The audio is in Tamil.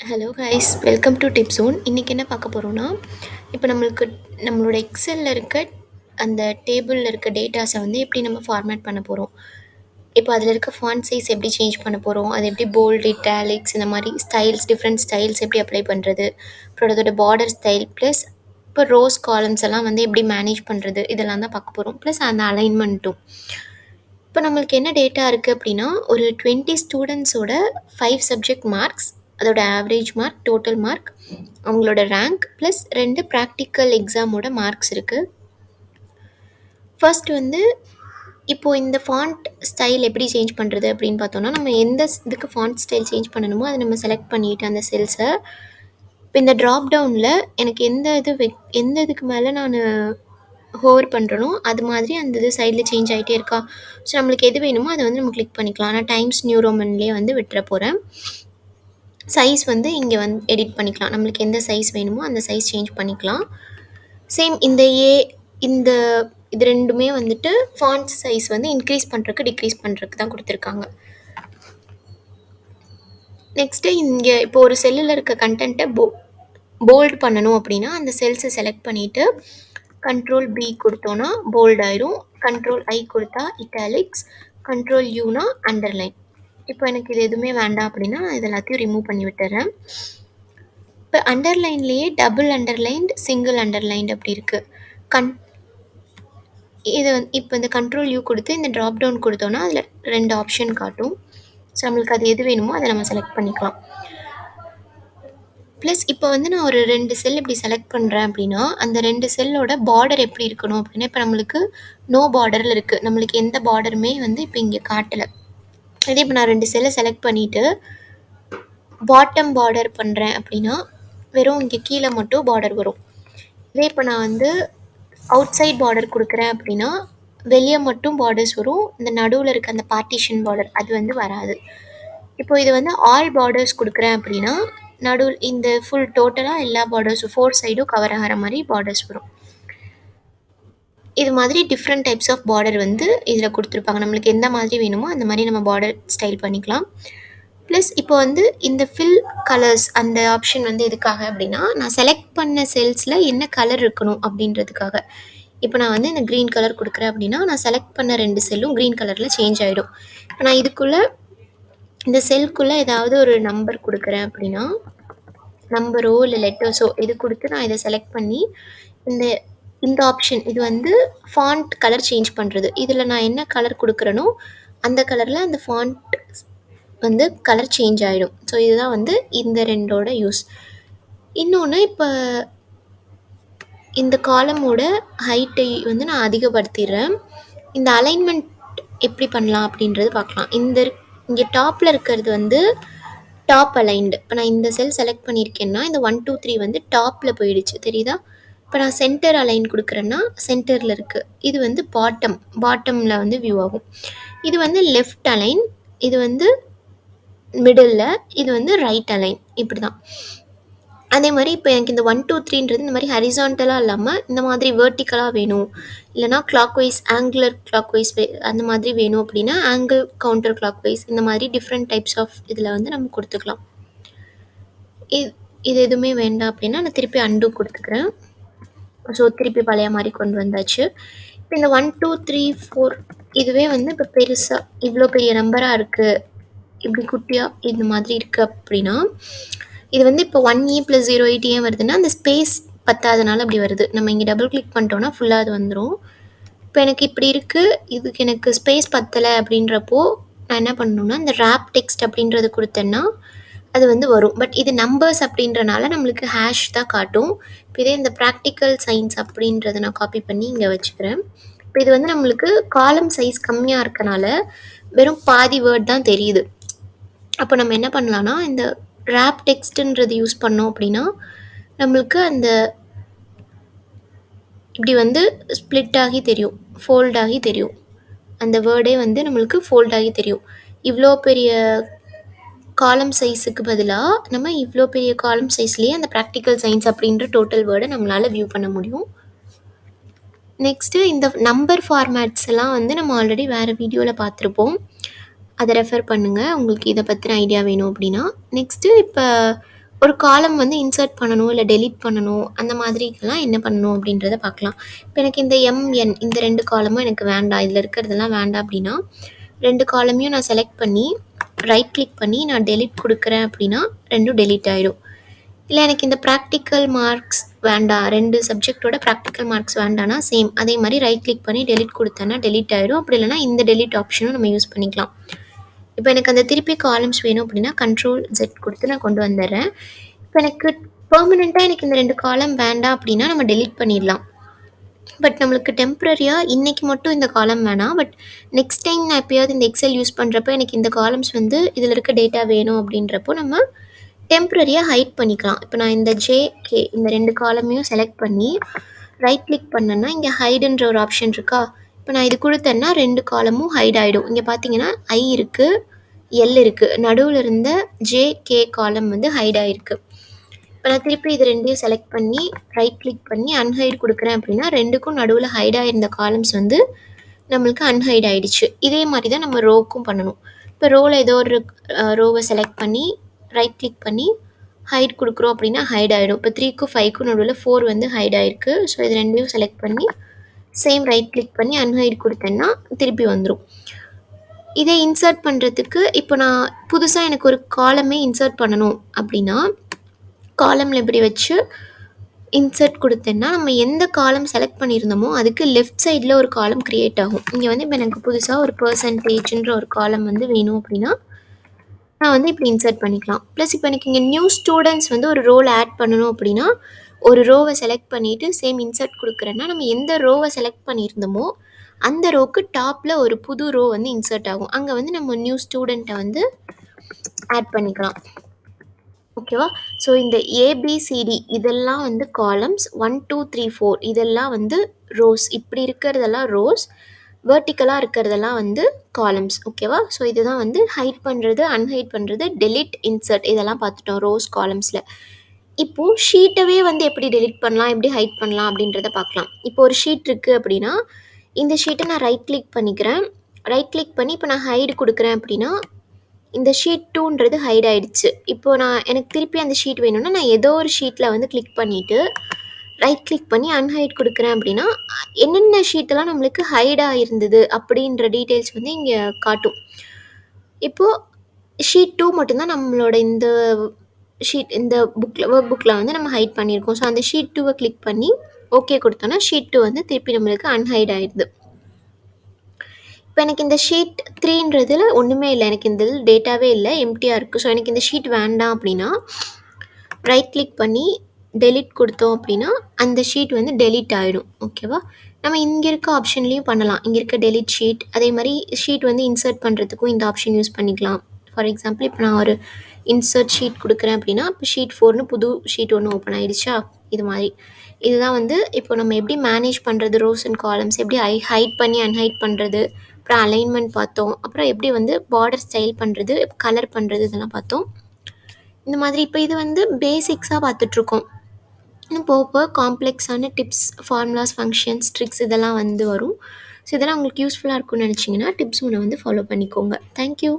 Hello guys, welcome to tip zone. இன்றைக்கி என்ன பார்க்க போகிறோன்னா, இப்போ நம்மளோட எக்ஸலில் இருக்க அந்த டேபிளில் இருக்க டேட்டாஸை வந்து எப்படி நம்ம ஃபார்மேட் பண்ண போகிறோம். இப்போ அதில் இருக்க ஃபாண்ட் சைஸ் எப்படி சேஞ்ச் பண்ண போகிறோம், அது எப்படி போல்டு, இட்டாலிக்ஸ் இந்த மாதிரி ஸ்டைல்ஸ், டிஃப்ரெண்ட் ஸ்டைல்ஸ் எப்படி அப்ளை பண்ணுறது, அப்புறம் அதோட பார்டர் ஸ்டைல் ப்ளஸ் இப்போ ரோஸ் காலம்ஸ் எல்லாம் வந்து எப்படி மேனேஜ் பண்ணுறது, இதெல்லாம் தான் பார்க்க போகிறோம். ப்ளஸ் அந்த அலைன்மெண்ட்டும். இப்போ நம்மளுக்கு என்ன டேட்டா இருக்குது அப்படின்னா, ஒரு 20 ஸ்டூடெண்ட்ஸோட 5 சப்ஜெக்ட் மார்க்ஸ், அதோட ஆவரேஜ் மார்க், டோட்டல் மார்க், அவங்களோட ரேங்க் ப்ளஸ் 2 ப்ராக்டிக்கல் எக்ஸாமோட மார்க்ஸ் இருக்குது. ஃபர்ஸ்ட் வந்து இப்போது இந்த ஃபாண்ட் ஸ்டைல் எப்படி சேஞ்ச் பண்ணுறது அப்படின்னு பார்த்தோன்னா, நம்ம எந்த இதுக்கு ஃபாண்ட் ஸ்டைல் சேஞ்ச் பண்ணணுமோ அதை நம்ம செலக்ட் பண்ணிவிட்டு அந்த செல்ஸை இப்போ இந்த ட்ராப் டவுனில் எனக்கு எந்த இதுக்கு மேலே நான் ஹோவர் பண்ணுறனோ அது மாதிரி அந்த இது சைடில் சேஞ்ச் ஆகிட்டே இருக்கா. ஸோ நம்மளுக்கு எது வேணுமோ அதை வந்து நம்ம கிளிக் பண்ணிக்கலாம். நான் டைம்ஸ் நியூ ரோமன்லேயே வந்து விட்டுற போகிறேன். சைஸ் வந்து இங்கே வந்து எடிட் பண்ணிக்கலாம். நம்மளுக்கு எந்த சைஸ் வேணுமோ அந்த சைஸ் சேஞ்ச் பண்ணிக்கலாம். சேம் இந்த இது ரெண்டுமே வந்துட்டு ஃபாண்ட் சைஸ் வந்து இன்க்ரீஸ் பண்ணுறதுக்கு டிக்ரீஸ் பண்ணுறதுக்கு தான் கொடுத்துருக்காங்க. நெக்ஸ்ட்டு இங்கே இப்போ ஒரு செல்லில் இருக்க கண்டென்ட்டை போல்டு பண்ணணும் அப்படின்னா அந்த செல்ஸை செலக்ட் பண்ணிவிட்டு கண்ட்ரோல் பி கொடுத்தோன்னா போல்ட் ஆயிரும், கண்ட்ரோல் ஐ கொடுத்தா இட்டாலிக்ஸ், கண்ட்ரோல் யூனா அண்டர்லைன். இப்போ எனக்கு இது எதுவுமே வேண்டாம் அப்படின்னா இது எல்லாத்தையும் ரிமூவ் பண்ணி விட்டுறேன். இப்போ அண்டர்லைன்லேயே டபுள் அண்டர்லைன்ட், சிங்கிள் அண்டர்லைன்ட் அப்படி இருக்குது. இது இப்போ இந்த கண்ட்ரோல் யூ கொடுத்து இந்த ட்ராப் டவுன் கொடுத்தோன்னா அதில் 2 ஆப்ஷன் காட்டும். ஸோ நம்மளுக்கு அது எது வேணுமோ அதை நம்ம செலக்ட் பண்ணிக்கலாம். ப்ளஸ் இப்போ வந்து நான் ஒரு 2 செல் இப்படி செலக்ட் பண்ணுறேன் அப்படின்னா அந்த 2 செல்லோட பார்டர் எப்படி இருக்கணும் அப்படின்னா, இப்போ நம்மளுக்கு நோ பார்டரில் இருக்குது, நம்மளுக்கு எந்த பார்டருமே வந்து இப்போ இங்கே காட்டலை. இதே இப்போ நான் 2 செல்லை செலக்ட் பண்ணிவிட்டு பாட்டம் பார்டர் பண்ணுறேன் அப்படின்னா வெறும் இங்கே கீழே மட்டும் பார்டர் வரும். இதே இப்போ நான் வந்து அவுட் சைட் பார்டர் கொடுக்குறேன் அப்படின்னா வெளியே மட்டும் பார்டர்ஸ் வரும், இந்த நடுவில் இருக்க அந்த பார்ட்டிஷன் பார்டர் அது வந்து வராது. இப்போ இது வந்து ஆல் பார்டர்ஸ் கொடுக்குறேன் அப்படின்னா நடுவில் இந்த ஃபுல் டோட்டலாக எல்லா பார்டர்ஸும் 4 சைடும் கவர் ஆகிற மாதிரி பார்டர்ஸ் வரும். இது மாதிரி டிஃப்ரெண்ட் டைப்ஸ் ஆஃப் பார்டர் வந்து இதில் கொடுத்துருப்பாங்க. நம்மளுக்கு எந்த மாதிரி வேணுமோ அந்த மாதிரி நம்ம பார்டர் ஸ்டைல் பண்ணிக்கலாம். ப்ளஸ் இப்போ வந்து இந்த ஃபில் கலர்ஸ் அந்த ஆப்ஷன் வந்து எதுக்காக அப்படின்னா, நான் செலக்ட் பண்ண செல்ஸில் என்ன கலர் இருக்கணும் அப்படின்றதுக்காக. இப்போ நான் வந்து இந்த க்ரீன் கலர் கொடுக்குறேன் அப்படின்னா நான் செலக்ட் பண்ண 2 செல்லும் க்ரீன் கலரில் சேஞ்ச் ஆகிடும். இப்போ நான் இதுக்குள்ளே இந்த செல்குள்ளே ஏதாவது ஒரு நம்பர் கொடுக்குறேன் அப்படின்னா நம்பரோ இல்லை லெட்டர்ஸோ இது கொடுத்து நான் இதை செலக்ட் பண்ணி இந்த ஆப்ஷன் இது வந்து ஃபாண்ட் கலர் சேஞ்ச் பண்ணுறது. இதில் நான் என்ன கலர் கொடுக்குறேனோ அந்த கலரில் அந்த ஃபாண்ட் வந்து கலர் சேஞ்ச் ஆகிடும். ஸோ இதுதான் வந்து இந்த 2ஓட யூஸ். இன்னொன்று இப்போ இந்த காலமோட ஹைட்டை வந்து நான் அதிகப்படுத்திடுறேன். இந்த அலைன்மெண்ட் எப்படி பண்ணலாம் அப்படின்றது பார்க்கலாம். இங்கே டாப்பில் இருக்கிறது வந்து டாப் அலைன்டு. இப்போ நான் இந்த செல் செலக்ட் பண்ணியிருக்கேன்னா இந்த 1 2 3 வந்து டாப்பில் போயிடுச்சு, தெரியுதா. இப்போ நான் சென்டர் அலைன் கொடுக்குறேன்னா சென்டரில் இருக்குது. இது வந்து பாட்டமில் வந்து வியூ ஆகும். இது வந்து லெஃப்ட் அலைன், இது வந்து மிடில், இது வந்து ரைட் அலைன். இப்படி தான். அதே மாதிரி இப்போ எனக்கு இந்த 1 2 3ன்றது இந்த மாதிரி ஹரிசான்டலாக இல்லாமல் இந்த மாதிரி வேர்ட்டிக்கலாக வேணும், இல்லைனா கிளாக் வைஸ் ஆங்குலர் கிளாக் வைஸ் அந்த மாதிரி வேணும் அப்படின்னா ஆங்கிள் கவுண்டர் கிளாக் வைஸ் இந்த மாதிரி டிஃப்ரெண்ட் டைப்ஸ் ஆஃப் இதில் வந்து நம்ம கொடுத்துக்கலாம். இது எதுவுமே வேண்டாம் அப்படின்னா நான் திருப்பி அண்டு கொடுத்துக்கிறேன். ஸோ திருப்பி பழைய மாதிரி கொண்டு வந்தாச்சு. இப்போ இந்த 1 2 3 4 இதுவே வந்து இப்போ பெருசாக இவ்வளோ பெரிய நம்பராக இருக்குது, இப்படி குட்டியாக இந்த மாதிரி இருக்குது அப்படின்னா இது வந்து இப்போ 1E + 0 ஏன் வருதுன்னா அந்த ஸ்பேஸ் பத்தாதனால அப்படி வருது. நம்ம இங்கே டபுள் கிளிக் பண்ணிட்டோன்னா ஃபுல்லாக அது வந்துடும். இப்போ எனக்கு இப்படி இருக்குது, இதுக்கு எனக்கு ஸ்பேஸ் பத்தலை அப்படின்றப்போ நான் என்ன பண்ணணுன்னா இந்த ரேப் டெக்ஸ்ட் அப்படின்றது கொடுத்தேன்னா அது வந்து வரும். பட் இது நம்பர்ஸ் அப்படின்றனால நம்மளுக்கு ஹேஷ் தான் காட்டும். இப்போ இதே இந்த ப்ராக்டிக்கல் சயின்ஸ் அப்படின்றத நான் காப்பி பண்ணி இங்கே வச்சுக்கிறேன். இப்போ இது வந்து நம்மளுக்கு காலம் சைஸ் கம்மியாக இருக்கனால வெறும் பாதி வேர்ட் தான் தெரியுது. அப்போ நம்ம என்ன பண்ணலான்னா இந்த ரேப் டெக்ஸ்ட்டுன்றது யூஸ் பண்ணோம் அப்படின்னா நம்மளுக்கு அந்த இப்படி வந்து ஸ்ப்ளிட் ஆகி தெரியும், ஃபோல்ட் ஆகி தெரியும். அந்த வேர்டே வந்து நம்மளுக்கு ஃபோல்ட் ஆகி தெரியும். இவ்வளோ பெரிய காலம் சைஸுக்கு பதிலாக நம்ம இவ்வளோ பெரிய காலம் சைஸ்லேயே அந்த ப்ராக்டிக்கல் சயின்ஸ் அப்படின்ற டோட்டல் வேர்டை நம்மளால் வியூ பண்ண முடியும். நெக்ஸ்ட்டு இந்த நம்பர் ஃபார்மேட்ஸ் எல்லாம் வந்து நம்ம ஆல்ரெடி வேறு வீடியோவில் பார்த்துருப்போம், அதை ரெஃபர் பண்ணுங்கள் உங்களுக்கு இதை பற்றின ஐடியா வேணும் அப்படின்னா. நெக்ஸ்ட்டு இப்போ ஒரு காலம் வந்து இன்சர்ட் பண்ணணும், இல்ல டெலீட் பண்ணணும், அந்த மாதிரிக்கெல்லாம் என்ன பண்ணணும் அப்படின்றத பார்க்கலாம். இப்போ எனக்கு இந்த எம்என் இந்த 2 காலமும் எனக்கு வேண்டாம், இதில இருக்கிறதெல்லாம் வேண்டாம் அப்படின்னா, 2 காலமையும் நான் செலக்ட் பண்ணி, ரைட் கிளிக் பண்ணி நான் டெலீட் குடுக்குறேன் அப்படின்னா, 2ம் டெலீட் ஆயிடும். இல்ல எனக்கு இந்த பிராக்டிகல் மார்க்ஸ் வேண்டாம், 2 சப்ஜெக்ட்டோட பிராக்டிகல் மார்க்ஸ் வேண்டான்னா, சேம் அதே மாரி ரைட் கிளிக் பண்ணி டெலீட் குடுத்தேன்னா டெலீட் ஆயிடும். அப்படி இல்லன்னா இந்த டெலீட் ஆப்ஷனும் நம்ம யூஸ் பண்ணிக்கலாம். இப்போ எனக்கு அந்த திருப்பி காலம்ஸ் வேணும் அப்படின்னா, கண்ட்ரோல் Z குடுத்து நான் கொண்டு வந்துர்றேன். இப்போ எனக்கு பெர்மனன்ட்டா எனக்கு இந்த 2 காலம் வேண்டாம் அப்படின்னா, நம்ம டெலீட் பண்ணிடலாம். பட் நம்மளுக்கு டெம்பரரியா இன்னைக்கு மட்டும் இந்த காலம் வேணாம். பட் நெக்ஸ்ட் டைம் நான் எப்பயாவது இந்த எக்ஸல் யூஸ் பண்ணுறப்ப எனக்கு இந்த காலம்ஸ் வந்து இதில் இருக்க டேட்டா வேணும் அப்படின்றப்போ நம்ம டெம்பரரியாக ஹைட் பண்ணிக்கலாம். இப்போ நான் இந்த ஜேகே இந்த 2 காலமையும் செலக்ட் பண்ணி ரைட் கிளிக் பண்ணேன்னா இங்கே ஹைடுன்ற ஒரு ஆப்ஷன் இருக்கா. இப்போ நான் இது கொடுத்தேன்னா 2 காலமும் ஹைட் ஆகிடும். இங்கே பார்த்தீங்கன்னா ஐ இருக்குது, எல் இருக்குது, நடுவில் இருந்த ஜேகே காலம் வந்து ஹைட் ஆகிருக்கு. இப்போ நான் திருப்பி இது 2யும் செலக்ட் பண்ணி ரைட் கிளிக் பண்ணி அன்ஹைட் கொடுக்குறேன் அப்படின்னா 2க்கும் நடுவில் ஹைட் ஆகிருந்த காலம்ஸ் வந்து நம்மளுக்கு அன்ஹைட் ஆகிடுச்சு. இதே மாதிரி தான் நம்ம ரோக்கும் பண்ணணும். இப்போ ரோவில் ஏதோ ஒரு ரோவை செலக்ட் பண்ணி ரைட் கிளிக் பண்ணி ஹைட் கொடுக்குறோம் அப்படின்னா ஹைட் ஆகிடும். இப்போ 3க்கும் 5க்கும் நடுவில் 4 வந்து ஹைட் ஆகிருக்கு. ஸோ இது 2யும் செலக்ட் பண்ணி சேம் ரைட் கிளிக் பண்ணி அன்ஹைட் கொடுத்தேன்னா திருப்பி வந்துடும். இதை இன்சர்ட் பண்ணுறதுக்கு இப்போ நான் புதுசாக எனக்கு ஒரு காலமே இன்சர்ட் பண்ணணும் அப்படின்னா காலமில் இப்படி வச்சு இன்சர்ட் கொடுத்தேன்னா நம்ம எந்த காலம் செலக்ட் பண்ணியிருந்தோமோ அதுக்கு லெஃப்ட் சைடில் ஒரு காலம் க்ரியேட் ஆகும். இங்கே வந்து இப்போ எனக்கு புதுசாக ஒரு பர்சன்டேஜ்ன்ற ஒரு காலம் வந்து வேணும் அப்படின்னா நான் வந்து இப்படி இன்சர்ட் பண்ணிக்கலாம். ப்ளஸ் இப்போ எனக்கு இங்கே நியூ ஸ்டூடெண்ட்ஸ் வந்து ஒரு ரோல் ஆட் பண்ணணும் அப்படின்னா ஒரு ரோவை செலக்ட் பண்ணிவிட்டு சேம் இன்சர்ட் கொடுக்குறேன்னா நம்ம எந்த ரோவை செலக்ட் பண்ணியிருந்தோமோ அந்த ரோக்கு டாப்பில் ஒரு புது ரோ வந்து இன்சர்ட் ஆகும். அங்கே வந்து நம்ம நியூ ஸ்டூடெண்ட்டை வந்து ஆட் பண்ணிக்கலாம். ஓகேவா. ஸோ இந்த ஏபிசிடி இதெல்லாம் வந்து காலம்ஸ், 1 2 3 4 இதெல்லாம் வந்து ரோஸ். இப்படி இருக்கிறதெல்லாம் ரோஸ், வெர்டிக்கலாக இருக்கிறதெல்லாம் வந்து காலம்ஸ். ஓகேவா. ஸோ இதுதான் வந்து ஹைட் பண்ணுறது, அன்ஹைட் பண்ணுறது, டெலிட், இன்சர்ட் இதெல்லாம் பார்த்துட்டோம் ரோஸ் காலம்ஸில். இப்போது ஷீட்டவே வந்து எப்படி டெலிட் பண்ணலாம், எப்படி ஹைட் பண்ணலாம் அப்படின்றத பார்க்கலாம். இப்போ ஒரு ஷீட் இருக்குது அப்படின்னா இந்த ஷீட்டை நான் ரைட் கிளிக் பண்ணிக்கிறேன். ரைட் கிளிக் பண்ணி இப்போ நான் ஹைடு கொடுக்குறேன் அப்படின்னா இந்த ஷீட் 2ன்றது ஹைட் ஆகிடுச்சு. இப்போது நான் எனக்கு திருப்பி அந்த ஷீட் வேணும்னா நான் ஏதோ ஒரு ஷீட்டில் வந்து கிளிக் பண்ணிவிட்டு ரைட் கிளிக் பண்ணி அன்ஹைட் கொடுக்குறேன் அப்படின்னா என்னென்ன ஷீட்டெல்லாம் நம்மளுக்கு ஹைடாக இருந்தது அப்படின்ற டீட்டெயில்ஸ் வந்து இங்கே காட்டும். இப்போது ஷீட் 2 மட்டும்தான் நம்மளோட இந்த ஷீட் இந்த ஒர்க் புக்கில் வந்து நம்ம ஹைட் பண்ணியிருக்கோம். ஸோ அந்த ஷீட் 2வை கிளிக் பண்ணி ஓகே கொடுத்தோன்னா ஷீட் 2 வந்து திருப்பி நம்மளுக்கு அன்ஹைட் ஆகிடுது. இப்போ எனக்கு இந்த ஷீட் 3ன்றதில் ஒன்றுமே இல்லை, எனக்கு இந்த இதில் டேட்டாவே இல்லை, எம்டியாக இருக்குது. ஸோ எனக்கு இந்த ஷீட் வேண்டாம் அப்படின்னா ரைட் கிளிக் பண்ணி டெலிட் கொடுத்தோம் அப்படின்னா அந்த ஷீட் வந்து டெலிட் ஆகிடும். ஓகேவா. நம்ம இங்கே இருக்க ஆப்ஷன்லேயும் பண்ணலாம். இங்கே இருக்க டெலிட் ஷீட், அதே மாதிரி ஷீட் வந்து இன்சர்ட் பண்ணுறதுக்கும் இந்த ஆப்ஷன் யூஸ் பண்ணிக்கலாம். ஃபார் எக்ஸாம்பிள் இப்போ நான் ஒரு இன்சர்ட் ஷீட் கொடுக்குறேன் அப்படின்னா இப்போ ஷீட் 4னு புது ஷீட் ஒன்று ஓப்பன் ஆகிடுச்சா. இது மாதிரி இதுதான் வந்து இப்போ நம்ம எப்படி மேனேஜ் பண்ணுறது, ரோஸ் அண்ட் காலம்ஸ் எப்படி ஹைட் பண்ணி அன்ஹைட் பண்ணுறது, அப்புறம் அலைன்மெண்ட் பார்த்தோம், அப்புறம் எப்படி வந்து பார்டர் ஸ்டைல் பண்ணுறது, கலர் பண்ணுறது இதெல்லாம் பார்த்தோம். இந்த மாதிரி இப்போ இது வந்து பேசிக்ஸாக பார்த்துட்ருக்கோம். இன்னும் போக போக காம்ப்ளெக்ஸான டிப்ஸ், ஃபார்முலாஸ், ஃபங்க்ஷன்ஸ், ட்ரிக்ஸ் இதெல்லாம் வந்து வரும். ஸோ இதெல்லாம் உங்களுக்கு யூஸ்ஃபுல்லாக இருக்கும்னு நினச்சிங்கன்னா டிப்ஸ் ஒன்று வந்து ஃபாலோ பண்ணிக்கோங்க. தேங்க்யூ.